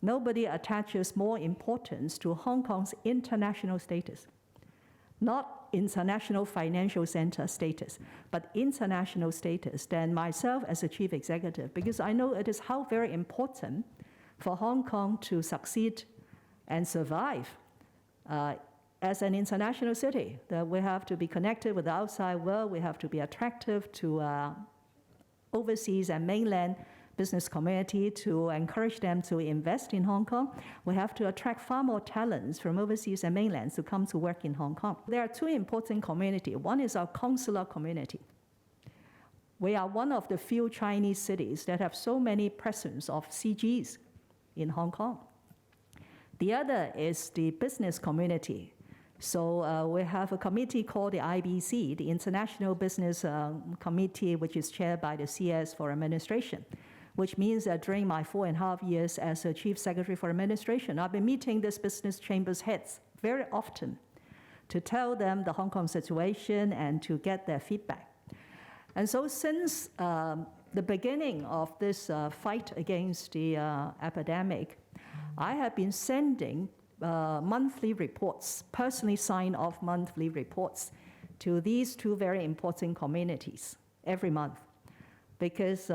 nobody attaches more importance to Hong Kong's international status. Not international financial center status, but international status than myself as a chief executive, because I know it is how very important for Hong Kong to succeed and survive as an international city, that we have to be connected with the outside world, we have to be attractive to overseas and mainland business community to encourage them to invest in Hong Kong. We have to attract far more talents from overseas and mainland to come to work in Hong Kong. There are two important communities. One is our consular community. We are one of the few Chinese cities that have so many presence of CGs in Hong Kong. The other is the business community. So we have a committee called the IBC, the International Business Committee, which is chaired by the CS for Administration, which means that during my 4.5 years as a Chief Secretary for Administration, I've been meeting these business chambers heads very often to tell them the Hong Kong situation and to get their feedback. And so since the beginning of this fight against the epidemic, I have been sending monthly reports, personally signed off monthly reports to these two very important communities every month, because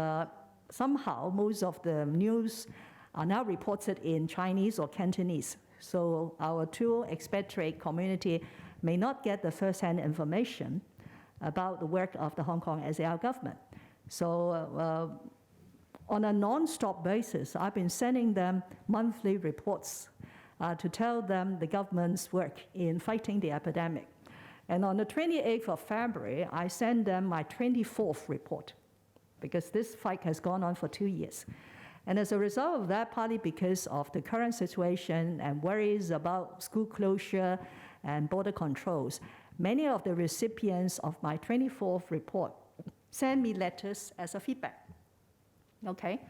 somehow most of the news are now reported in Chinese or Cantonese. So our two expatriate community may not get the first-hand information about the work of the Hong Kong SAR government. So on a non-stop basis, I've been sending them monthly reports to tell them the government's work in fighting the epidemic. And on the 28th of February, I sent them my 24th report, because this fight has gone on for 2 years. And as a result of that, partly because of the current situation and worries about school closure and border controls, many of the recipients of my 24th report sent me letters as a feedback. Okay?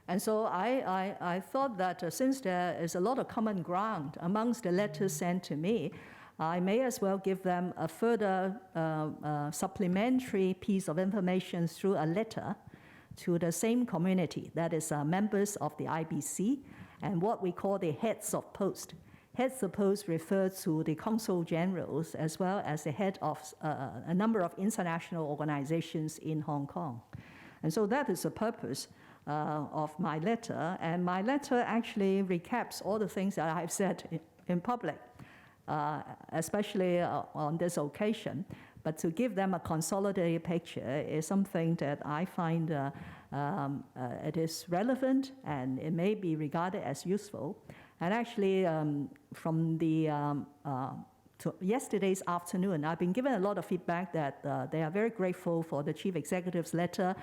And so I thought that since there is a lot of common ground amongst the letters sent to me, I may as well give them a further supplementary piece of information through a letter to the same community, that is members of the IBC, and what we call the heads of post. Heads of post refer to the consul generals as well as the head of a number of international organizations in Hong Kong. And so that is the purpose of my letter, and my letter actually recaps all the things that I've said in public, especially on this occasion. But to give them a consolidated picture is something that I find it is relevant and it may be regarded as useful. And actually, from the yesterday's afternoon, I've been given a lot of feedback that they are very grateful for the Chief Executive's letter.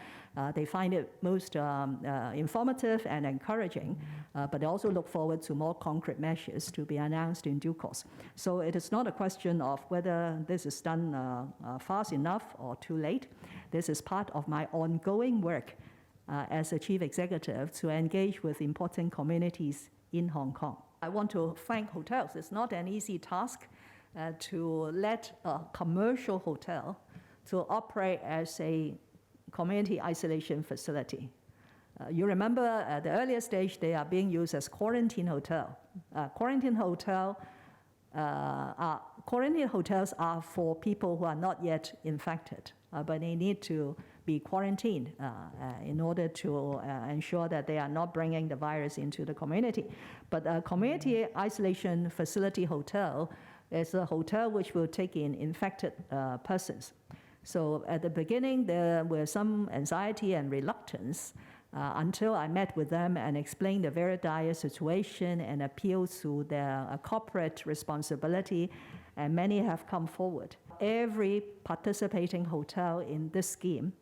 They find it most informative and encouraging, but they also look forward to more concrete measures to be announced in due course. So it is not a question of whether this is done fast enough or too late. This is part of my ongoing work as a Chief Executive to engage with important communities in Hong Kong. I want to thank hotels. It's not an easy task to let a commercial hotel to operate as a community isolation facility. You remember at the earlier stage, they are being used as quarantine hotel. Quarantine hotels are for people who are not yet infected, but they need to be quarantined in order to ensure that they are not bringing the virus into the community. But a community isolation facility hotel is a hotel which will take in infected persons. So at the beginning, there were some anxiety and reluctance until I met with them and explained the very dire situation and appealed to their corporate responsibility, and many have come forward. Every participating hotel in this scheme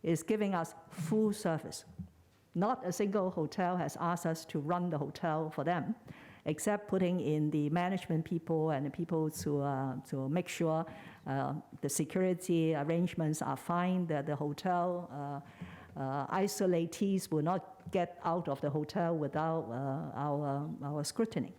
is giving us full service. Not a single hotel has asked us to run the hotel for them, except putting in the management people and the people to make sure the security arrangements are fine, that the hotel isolatees will not get out of the hotel without our scrutiny.